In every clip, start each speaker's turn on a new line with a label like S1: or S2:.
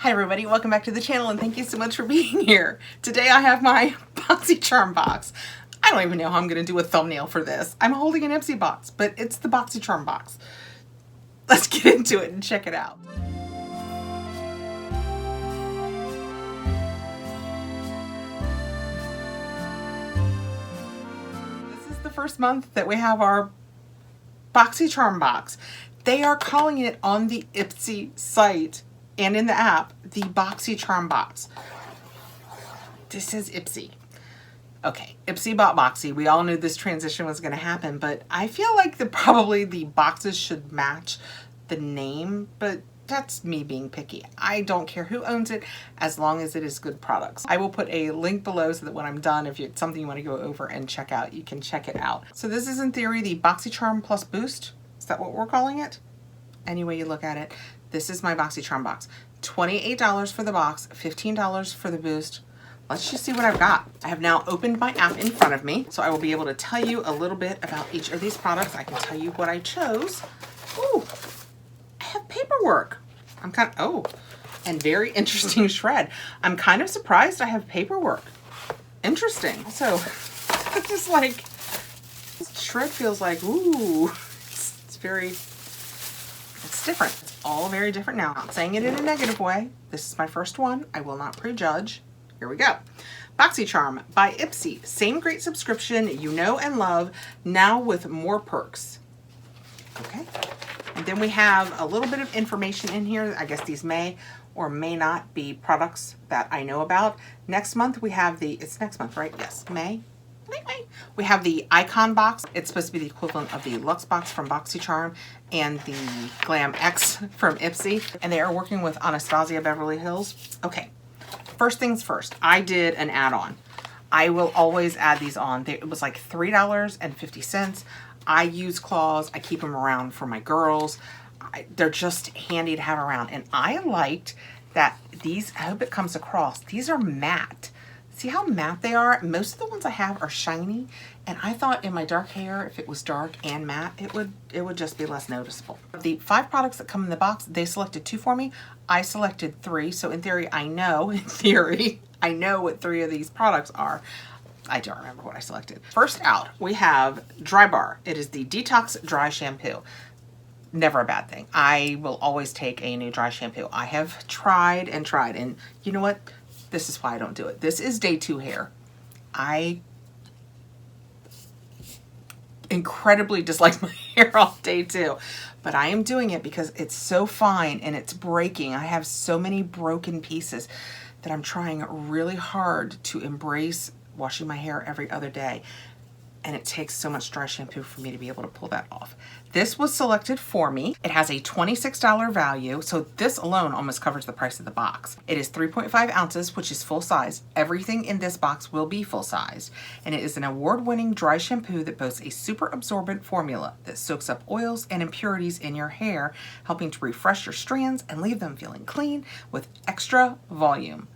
S1: Hi everybody, welcome back to the channel and thank you so much for being here. Today I have my Boxycharm box. I don't even know how I'm going to do a thumbnail for this. I'm holding an Ipsy box, but it's the Boxycharm box. Let's get into it and check it out. This is the first month that we have our Boxycharm box. They are calling it on the Ipsy site and in the app, the Boxycharm box. This is Ipsy. Okay, Ipsy bought Boxy. We all knew this transition was going to happen, but I feel like probably the boxes should match the name, but that's me being picky. I don't care who owns it as long as it is good products. I will put a link below so that when I'm done, if it's something you want to go over and check out, you can check it out. So this is in theory the Boxycharm Plus Boost. Is that what we're calling it? Any way you look at it. This is my Boxycharm box. $28 for the box, $15 for the boost. Let's just see what I've got. I have now opened my app in front of me, so I will be able to tell you a little bit about each of these products. I can tell you what I chose. Ooh, I have paperwork. I'm kind of, oh, and very interesting shred. I'm kind of surprised I have paperwork. Interesting. So, it's just like, this shred feels like, ooh, it's very, it's different. It's all very different now. I'm not saying it in a negative way. This is my first one. I will not prejudge. Here we go. Boxycharm by Ipsy. Same great subscription you know and love, now with more perks. Okay. And then we have a little bit of information in here. I guess these may or may not be products that I know about. Next month we have the, it's next month, right? Yes, May. We have the Icon box. It's supposed to be the equivalent of the Luxe box from Boxycharm and the Glam X from Ipsy. And they are working with Anastasia Beverly Hills. Okay, first things first, I did an add-on. I will always add these on. It was like $3.50. I use claws. I keep them around for my girls. They're just handy to have around. And I liked that these, I hope it comes across, these are matte. See how matte they are? Most of the ones I have are shiny, and I thought in my dark hair, if it was dark and matte, it would just be less noticeable. The 5 products that come in the box, they selected 2 for me. I selected 3, so in theory, I know what 3 of these products are. I don't remember what I selected. First out, we have Dry Bar. It is the Detox Dry Shampoo. Never a bad thing. I will always take a new dry shampoo. I have tried, and you know what? This is why I don't do it. This is day 2 hair. I incredibly dislike my hair all day 2, but I am doing it because it's so fine and it's breaking. I have so many broken pieces that I'm trying really hard to embrace washing my hair every other day. And it takes so much dry shampoo for me to be able to pull that off. This was selected for me. It has a $26 value, so this alone almost covers the price of the box. It is 3.5 ounces, which is full size. Everything in this box will be full size. And it is an award-winning dry shampoo that boasts a super absorbent formula that soaks up oils and impurities in your hair, helping to refresh your strands and leave them feeling clean with extra volume.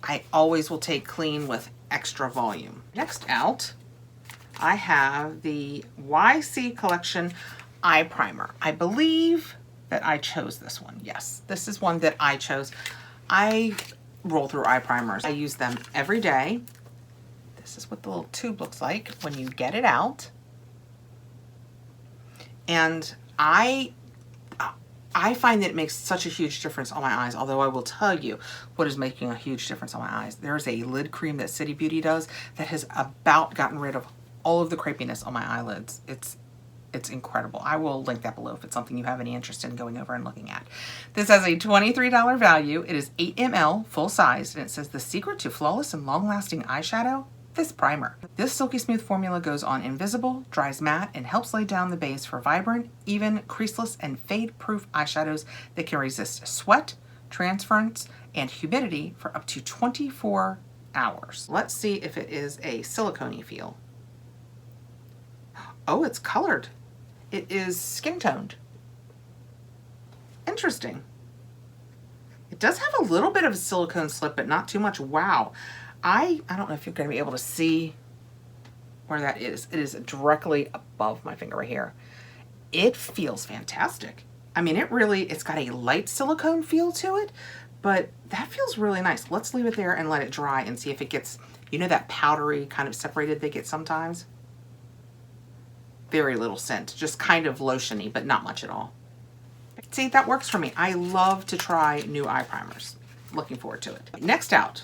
S1: I always will take clean with extra volume. Next out, I have the YC Collection Eye Primer. I believe that I chose this one. Yes, this is one that I chose. I roll through eye primers. I use them every day. This is what the little tube looks like when you get it out. And I find that it makes such a huge difference on my eyes, although I will tell you what is making a huge difference on my eyes. There's a lid cream that City Beauty does that has about gotten rid of all of the crepiness on my eyelids. It's incredible. I will link that below if it's something you have any interest in going over and looking at. This has a $23 value. It is 8 ml, full size, and it says the secret to flawless and long-lasting eyeshadow, this primer. This silky smooth formula goes on invisible, dries matte, and helps lay down the base for vibrant, even, creaseless, and fade-proof eyeshadows that can resist sweat, transference, and humidity for up to 24 hours. Let's see if it is a silicone-y feel. Oh, it's colored. It is skin toned. Interesting. It does have a little bit of a silicone slip, but not too much. Wow. I don't know if you're going to be able to see where that is. It is directly above my finger right here. It feels fantastic. I mean, it's got a light silicone feel to it, but that feels really nice. Let's leave it there and let it dry and see if it gets, you know, that powdery kind of separated they get sometimes? Very little scent, just kind of lotiony, but not much at all. See, that works for me. I love to try new eye primers. Looking forward to it. Next out.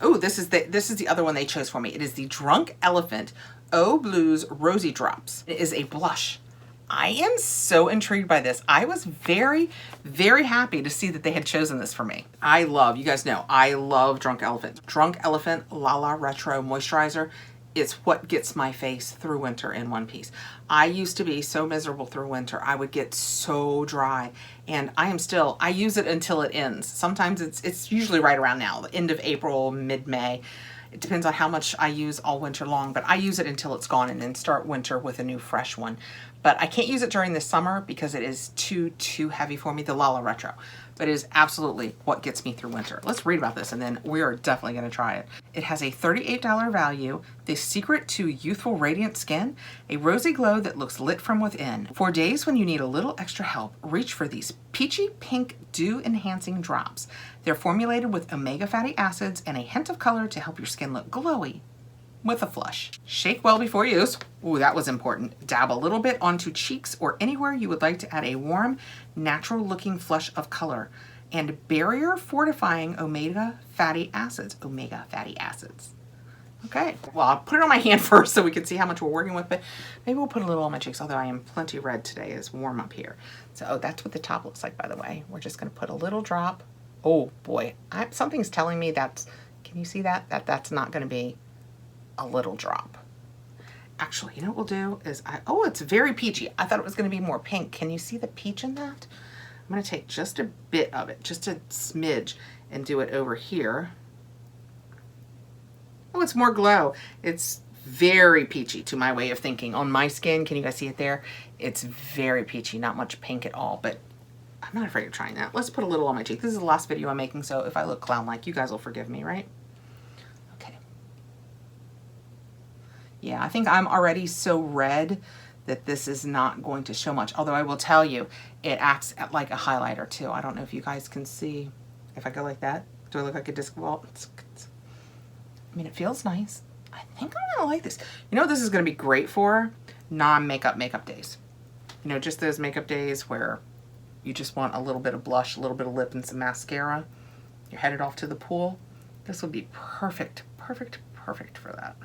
S1: Oh, this is the other one they chose for me. It is the Drunk Elephant Eau Blues Rosy Drops. It is a blush. I am so intrigued by this. I was very, very happy to see that they had chosen this for me. I love, you guys know, I love Drunk Elephant. Drunk Elephant La La Retro Moisturizer. It's what gets my face through winter in one piece. I used to be so miserable through winter. I would get so dry, and I use it until it ends. Sometimes it's usually right around now, the end of April, mid-May. It depends on how much I use all winter long, but I use it until it's gone and then start winter with a new fresh one. But I can't use it during the summer because it is too heavy for me, the Lala Retro. But it is absolutely what gets me through winter. Let's read about this and then we are definitely gonna try it. It has a $38 value, the secret to youthful radiant skin, a rosy glow that looks lit from within. For days when you need a little extra help, reach for these peachy pink dew enhancing drops. They're formulated with omega fatty acids and a hint of color to help your skin look glowy with a flush. Shake well before use. Ooh, that was important. Dab a little bit onto cheeks or anywhere you would like to add a warm, natural looking flush of color. And barrier fortifying omega fatty acids. Omega fatty acids. Okay, well, I'll put it on my hand first so we can see how much we're working with, but maybe we'll put a little on my cheeks, although I am plenty red today. It's warm up here. So, oh, that's what the top looks like, by the way. We're just gonna put a little drop. Oh boy, something's telling me that's, can you see that? That's not gonna be a little drop. Actually, you know what we'll do is, oh, it's very peachy. I thought it was gonna be more pink. Can you see the peach in that? I'm gonna take just a bit of it, just a smidge, and do it over here. Oh, it's more glow. It's very peachy to my way of thinking. On my skin, can you guys see it there? It's very peachy, not much pink at all, but I'm not afraid of trying that. Let's put a little on my cheek. This is the last video I'm making, so if I look clown-like, you guys will forgive me, right? Okay. Yeah, I think I'm already so red that this is not going to show much, although I will tell you, it acts like a highlighter too. I don't know if you guys can see. If I go like that, do I look like a disc ball? I mean, it feels nice. I think I'm gonna like this. You know what this is gonna be great for? Non-makeup days. You know, just those makeup days where you just want a little bit of blush, a little bit of lip, and some mascara. You're headed off to the pool. This would be perfect, perfect, perfect for that.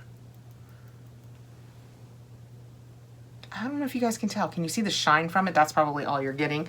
S1: I don't know if you guys can tell. Can you see the shine from it? That's probably all you're getting.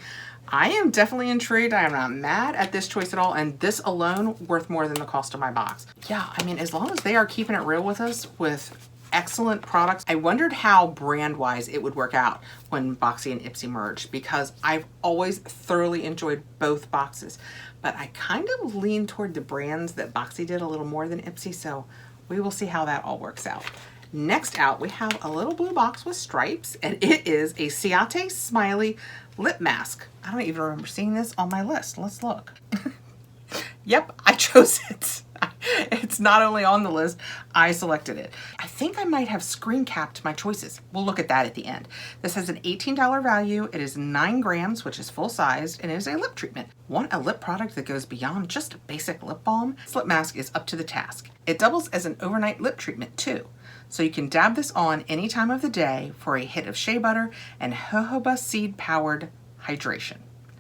S1: I am definitely intrigued. I am not mad at this choice at all, and this alone worth more than the cost of my box. Yeah, I mean, as long as they are keeping it real with us with excellent products. I wondered how brand-wise it would work out when Boxy and Ipsy merged, because I've always thoroughly enjoyed both boxes, but I kind of lean toward the brands that Boxy did a little more than Ipsy, so we will see how that all works out. Next out, we have a little blue box with stripes, and it is a Ciate Smiley Lip Mask. I don't even remember seeing this on my list. Let's look. Yep, I chose it. It's not only on the list, I selected it. I think I might have screen capped my choices. We'll look at that at the end. This has an $18 value. It is 9 grams, which is full sized, and it is a lip treatment. Want a lip product that goes beyond just a basic lip balm? This lip mask is up to the task. It doubles as an overnight lip treatment too. So you can dab this on any time of the day for a hit of shea butter and jojoba seed powered hydration.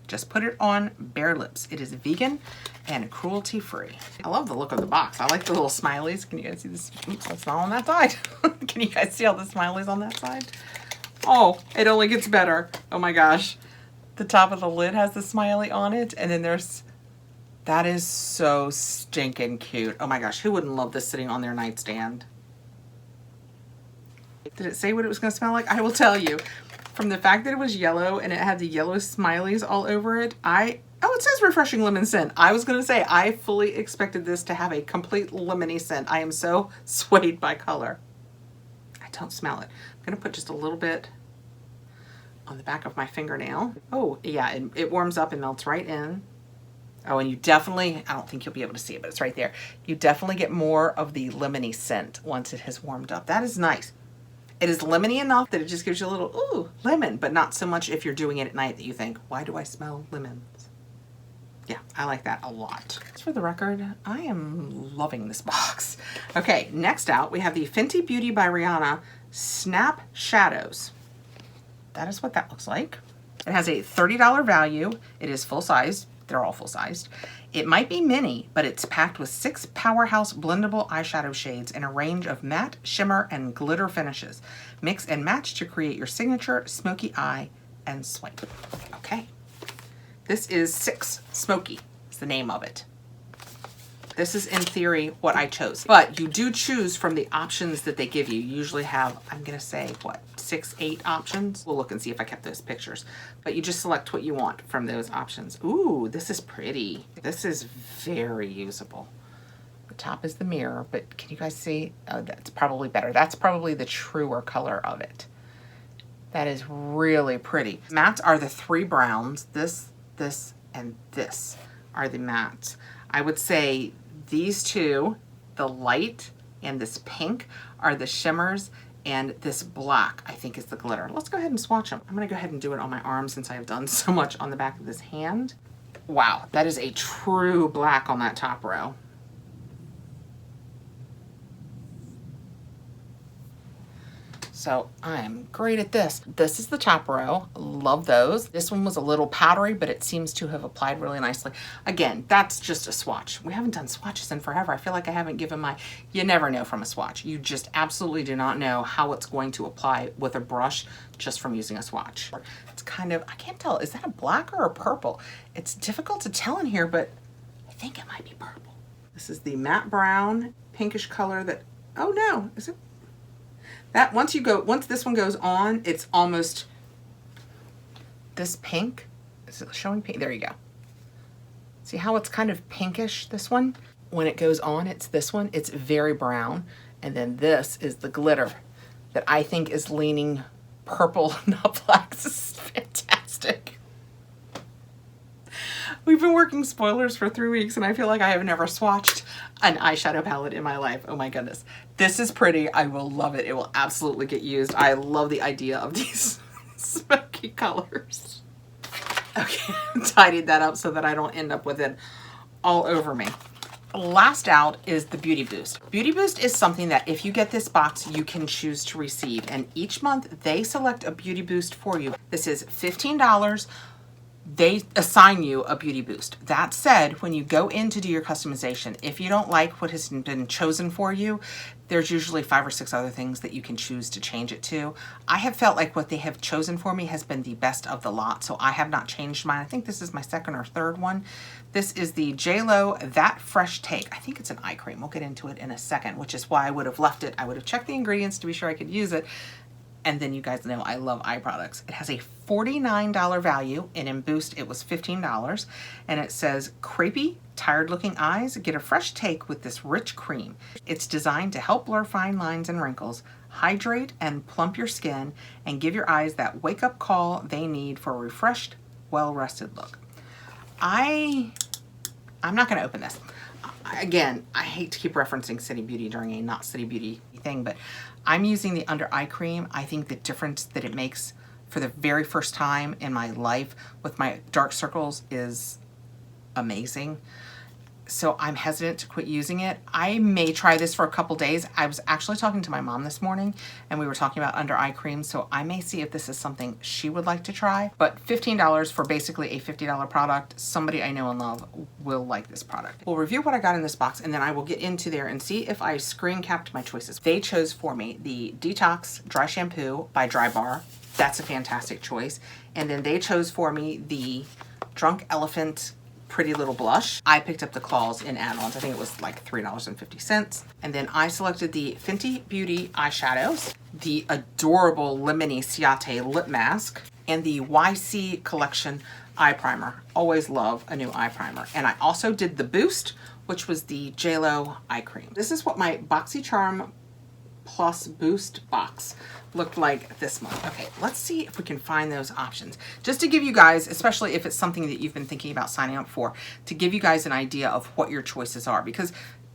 S1: Just put it on bare lips. It is vegan and cruelty free. I love the look of the box. I like the little smileys. Can you guys see this? Oops, that's not on that side. Can you guys see all the smileys on that side? Oh, it only gets better. Oh my gosh. The top of the lid has the smiley on it, and then there's, that is so stinking cute. Oh my gosh, who wouldn't love this sitting on their nightstand? Did it say what it was gonna smell like? I will tell you. From the fact that it was yellow and it had the yellow smileys all over it, oh, it says refreshing lemon scent. I was gonna say, I fully expected this to have a complete lemony scent. I am so swayed by color. I don't smell it. I'm gonna put just a little bit on the back of my fingernail. Oh yeah, it warms up and melts right in. Oh, and you definitely, I don't think you'll be able to see it, but it's right there. You definitely get more of the lemony scent once it has warmed up. That is nice. It is lemony enough that it just gives you a little, ooh, lemon, but not so much if you're doing it at night that you think, why do I smell lemons? Yeah, I like that a lot. Just for the record, I am loving this box. Okay, next out, we have the Fenty Beauty by Rihanna Snap Shadows. That is what that looks like. It has a $30 value. It is full-sized. They're all full-sized. It might be mini, but it's packed with 6 powerhouse blendable eyeshadow shades in a range of matte, shimmer, and glitter finishes. Mix and match to create your signature smoky eye and swipe. Okay. This is 6 Smoky, is the name of it. This is in theory what I chose, but you do choose from the options that they give you. You usually have, I'm gonna say, what, 6, 8 options? We'll look and see if I kept those pictures, but you just select what you want from those options. Ooh, this is pretty. This is very usable. The top is the mirror, but can you guys see? Oh, that's probably better. That's probably the truer color of it. That is really pretty. Mattes are the 3 browns. This, and this are the mattes. I would say these 2, the light and this pink, are the shimmers, and this black I think is the glitter. Let's go ahead and swatch them. I'm gonna go ahead and do it on my arm since I have done so much on the back of this hand. Wow, that is a true black on that top row. So I'm great at this. This is the top row. Love those. This one was a little powdery, but it seems to have applied really nicely. Again, that's just a swatch. We haven't done swatches in forever. I feel like I haven't given my, you never know from a swatch. You just absolutely do not know how it's going to apply with a brush just from using a swatch. It's kind of, I can't tell, is that a black or a purple? It's difficult to tell in here, but I think it might be purple. This is the matte brown, pinkish color that, oh no, is it? That once this one goes on, it's almost this pink. Is it showing pink? There you go. See how it's kind of pinkish, this one? When it goes on, it's this one. It's very brown. And then this is the glitter that I think is leaning purple, not black. This is fantastic. We've been working spoilers for 3 weeks and I feel like I have never swatched an eyeshadow palette in my life. Oh my goodness. This is pretty. I will love it. It will absolutely get used. I love the idea of these smoky colors. Okay, tidied that up so that I don't end up with it all over me. Last out is the Beauty Boost. Beauty Boost is something that if you get this box, you can choose to receive. And each month they select a Beauty Boost for you. This is $15. They assign you a Beauty Boost. That said, when you go in to do your customization, if you don't like what has been chosen for you, there's usually 5 or 6 other things that you can choose to change it to. I have felt like what they have chosen for me has been the best of the lot, so I have not changed mine. I think this is my 2nd or 3rd one. This is the JLo That Fresh Take. I think it's an eye cream. We'll get into it in a second, which is why I would have left it. I would have checked the ingredients to be sure I could use it. And then you guys know I love eye products. It has a $49 value, and in Boost it was $15. And it says, crepey, tired looking eyes, get a fresh take with this rich cream. It's designed to help blur fine lines and wrinkles, hydrate and plump your skin, and give your eyes that wake up call they need for a refreshed, well-rested look. I'm not gonna open this. Again, I hate to keep referencing City Beauty during a not City Beauty thing, but I'm using the under eye cream. I think the difference that it makes for the very first time in my life with my dark circles is amazing. So I'm hesitant to quit using it. I may try this for a couple days. I was actually talking to my mom this morning and we were talking about under eye cream, so I may see if this is something she would like to try. But $15 for basically a $50 product, somebody I know and love will like this product. We'll review what I got in this box and then I will get into there and see if I screen capped my choices. They chose for me the Detox Dry Shampoo by Drybar. That's a fantastic choice. And then they chose for me the Drunk Elephant Pretty Little Blush. I picked up the Claws in add-ons. I think it was like $3.50. And then I selected the Fenty Beauty eyeshadows, the adorable Lemony Ciate lip mask, and the YC Collection eye primer. Always love a new eye primer. And I also did the Boost, which was the JLo eye cream. This is what my Boxycharm Plus Boost box looked like this month. Okay, let's see if we can find those options. Just to give you guys, especially if it's something that you've been thinking about signing up for, to give you guys an idea of what your choices are. Because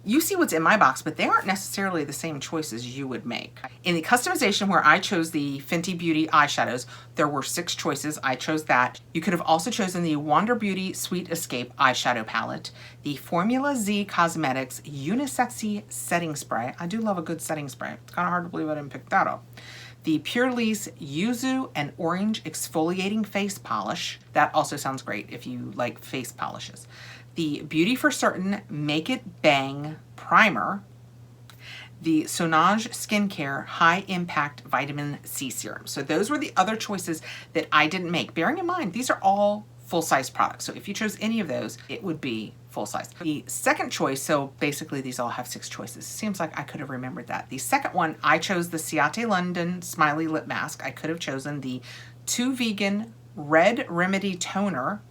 S1: You see what's in my box, but they aren't necessarily the same choices you would make. In the customization where I chose the Fenty Beauty eyeshadows, there were 6 choices. I chose that. You could have also chosen the Wander Beauty Sweet Escape eyeshadow palette, the Formula Z Cosmetics Unisexy Setting Spray. I do love a good setting spray. It's kind of hard to believe I didn't pick that up. The Purelisse Yuzu and Orange Exfoliating Face Polish. That also sounds great if you like face polishes. The Beauty for Certain Make It Bang Primer, the Sonage Skincare High Impact Vitamin C Serum. So those were the other choices that I didn't make. Bearing in mind, these are all full-size products. So if you chose any of those, it would be full-size. The second choice, so basically these all have 6 choices. Seems like I could have remembered that. The second one, I chose the Ciate London Smiley Lip Mask. I could have chosen the 2 Vegan Red Remedy Toner.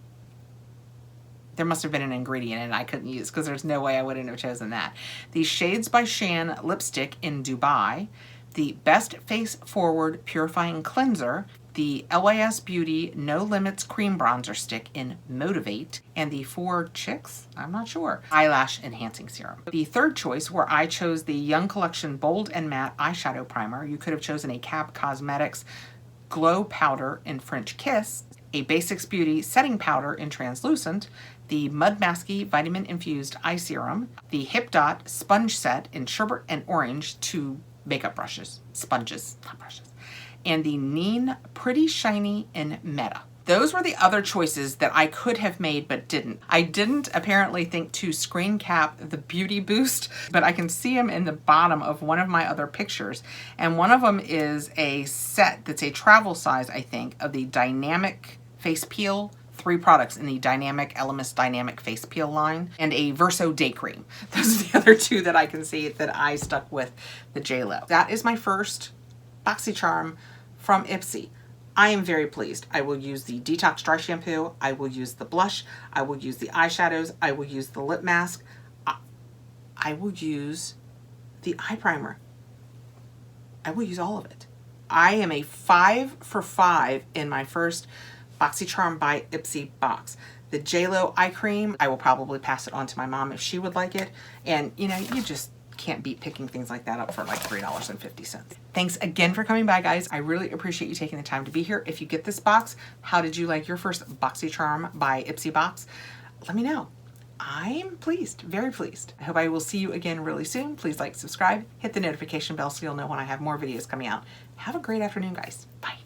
S1: There must have been an ingredient in it I couldn't use because there's no way I wouldn't have chosen that. The Shades by Shan Lipstick in Dubai, the Best Face Forward Purifying Cleanser, the LYS Beauty No Limits Cream Bronzer Stick in Motivate, and the 4 Chicks, I'm not sure, Eyelash Enhancing Serum. The third choice, where I chose the Young Collection Bold and Matte Eyeshadow Primer, you could have chosen a CAP Cosmetics Glow Powder in French Kiss, a Basics Beauty Setting Powder in Translucent, the Mud Masky Vitamin Infused Eye Serum, the Hip Dot Sponge Set in Sherbet and Orange, 2 makeup brushes, sponges, not brushes, and the Neen Pretty Shiny in Meta. Those were the other choices that I could have made but didn't. I didn't apparently think to screen cap the Beauty Boost, but I can see them in the bottom of one of my other pictures. And one of them is a set that's a travel size, I think, of the Dynamic Face Peel, 3 products in the Dynamic Elemis Dynamic Face Peel line, and a Verso Day Cream. Those are the other 2 that I can see that I stuck with the JLo. That is my first Boxycharm from Ipsy. I am very pleased. I will use the Detox Dry Shampoo. I will use the blush. I will use the eyeshadows. I will use the lip mask. I will use the eye primer. I will use all of it. I am a 5 for 5 in my first Boxycharm by Ipsy box. The JLo eye cream, I will probably pass it on to my mom if she would like it. And you know, you just can't beat picking things like that up for like $3.50. Thanks again for coming by, guys. I really appreciate you taking the time to be here. If you get this box, how did you like your first Boxycharm by Ipsy box? Let me know. I'm pleased, very pleased. I hope I will see you again really soon. Please like, subscribe, hit the notification bell so you'll know when I have more videos coming out. Have a great afternoon, guys. Bye.